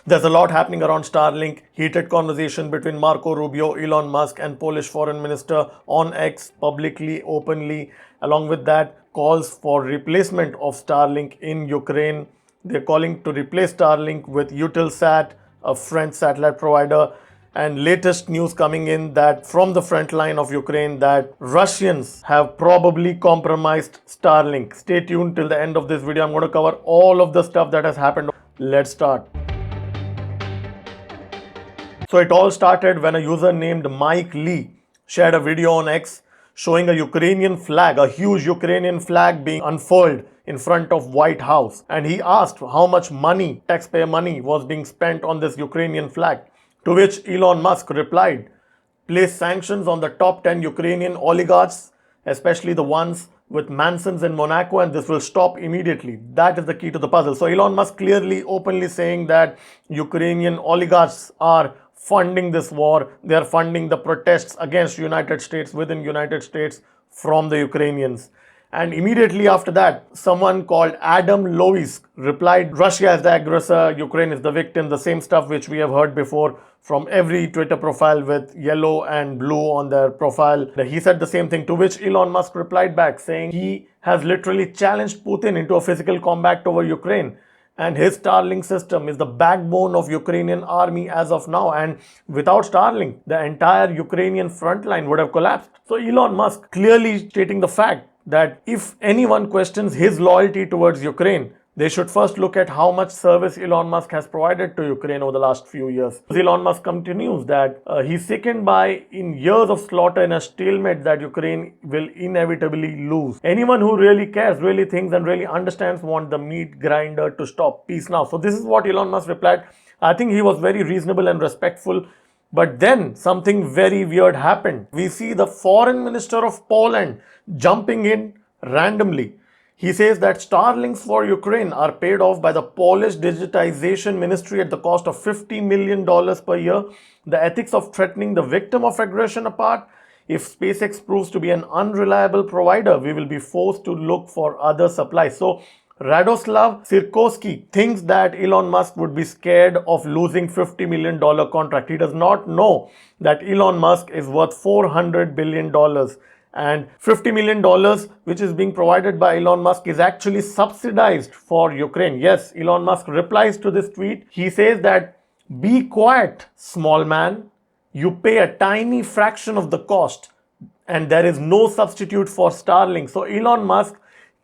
There's a lot happening around Starlink. Heated conversation between Marco Rubio, Elon Musk, and Polish Foreign Minister on X, publicly, openly. Along with that, calls for replacement of Starlink in Ukraine. They're calling to replace Starlink with Eutelsat, a French satellite provider. And latest news coming in that from the front line of Ukraine that Russians have probably compromised Starlink. Stay tuned till the end of this video. I'm going to cover all of the stuff that has happened. Let's start. So it all started when a user named Mike Lee shared a video on X showing a Ukrainian flag, a huge Ukrainian flag being unfurled in front of White House. And he asked how much money, taxpayer money, was being spent on this Ukrainian flag. To which Elon Musk replied, place sanctions on the top 10 Ukrainian oligarchs, especially the ones with mansions in Monaco, and this will stop immediately. That is the key to the puzzle. So Elon Musk clearly, openly saying that Ukrainian oligarchs are funding this war. They are funding the protests against United States, within United States, from the Ukrainians. And immediately after that, someone called Adam Lois replied, Russia is the aggressor, Ukraine is the victim, the same stuff which we have heard before from every Twitter profile with yellow and blue on their profile. He said the same thing, to which Elon Musk replied back saying he has literally challenged Putin into a physical combat over Ukraine. And his Starlink system is the backbone of Ukrainian army as of now. And without Starlink, the entire Ukrainian front line would have collapsed. So Elon Musk clearly stating the fact that if anyone questions his loyalty towards Ukraine, they should first look at how much service Elon Musk has provided to Ukraine over the last few years. Elon Musk continues that he's sickened by in years of slaughter in a stalemate that Ukraine will inevitably lose. Anyone who really cares, really thinks and really understands want the meat grinder to stop. Peace now. So this is what Elon Musk replied. I think he was very reasonable and respectful. But then something very weird happened. We see the foreign minister of Poland jumping in randomly. He says that Starlinks for Ukraine are paid off by the Polish digitization ministry at the cost of $50 million per year. The ethics of threatening the victim of aggression apart, if SpaceX proves to be an unreliable provider, we will be forced to look for other supplies. So Radoslav Sikorski thinks that Elon Musk would be scared of losing $50 million contract. He does not know that Elon Musk is worth $400 billion. And $50 million, which is being provided by Elon Musk, is actually subsidized for Ukraine. Yes, Elon Musk replies to this tweet. He says that, be quiet, small man. You pay a tiny fraction of the cost and there is no substitute for Starlink. So Elon Musk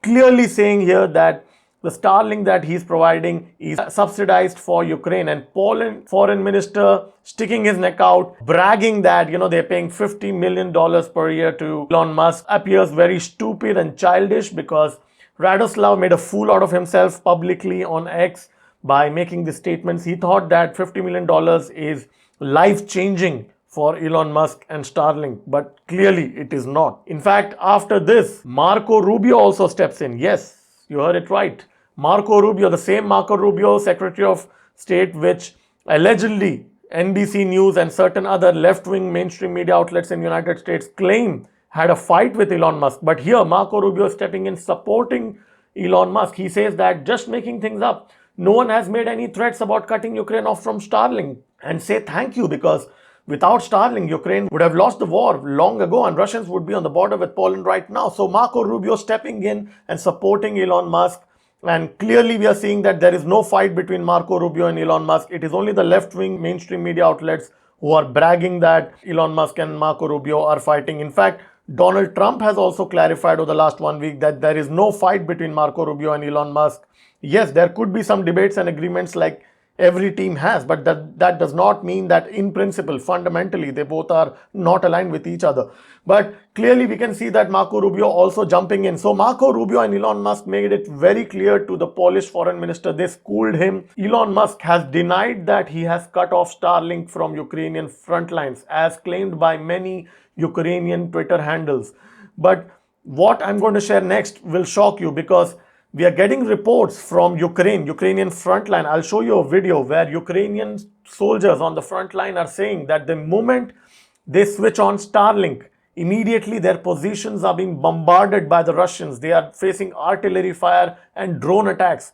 clearly saying here that the Starlink that he's providing is subsidized for Ukraine, and Poland foreign minister sticking his neck out, bragging that, they're paying $50 million per year to Elon Musk appears very stupid and childish because Radoslav made a fool out of himself publicly on X by making these statements. He thought that $50 million is life-changing for Elon Musk and Starlink, but clearly it is not. In fact, after this, Marco Rubio also steps in. Yes, you heard it right. Marco Rubio, the same Marco Rubio, Secretary of State, which allegedly NBC News and certain other left-wing mainstream media outlets in the United States claim had a fight with Elon Musk. But here, Marco Rubio is stepping in, supporting Elon Musk. He says that just making things up, no one has made any threats about cutting Ukraine off from Starlink, and say thank you, because without Starlink, Ukraine would have lost the war long ago and Russians would be on the border with Poland right now. So Marco Rubio stepping in and supporting Elon Musk. And clearly we are seeing that there is no fight between Marco Rubio and Elon Musk. It is only the left-wing mainstream media outlets who are bragging that Elon Musk and Marco Rubio are fighting. In fact, Donald Trump has also clarified over the last 1 week that there is no fight between Marco Rubio and Elon Musk. Yes, there could be some debates and agreements like every team has, but that does not mean that in principle, fundamentally, they both are not aligned with each other. But clearly we can see that Marco Rubio also jumping in. So Marco Rubio and Elon Musk made it very clear to the Polish foreign minister. They schooled him. Elon Musk has denied that he has cut off Starlink from Ukrainian front lines, as claimed by many Ukrainian Twitter handles. But what I'm going to share next will shock you, because we are getting reports from Ukrainian front line. I'll show you a video where Ukrainian soldiers on the front line are saying that the moment they switch on Starlink, immediately their positions are being bombarded by the Russians. They are facing artillery fire and drone attacks.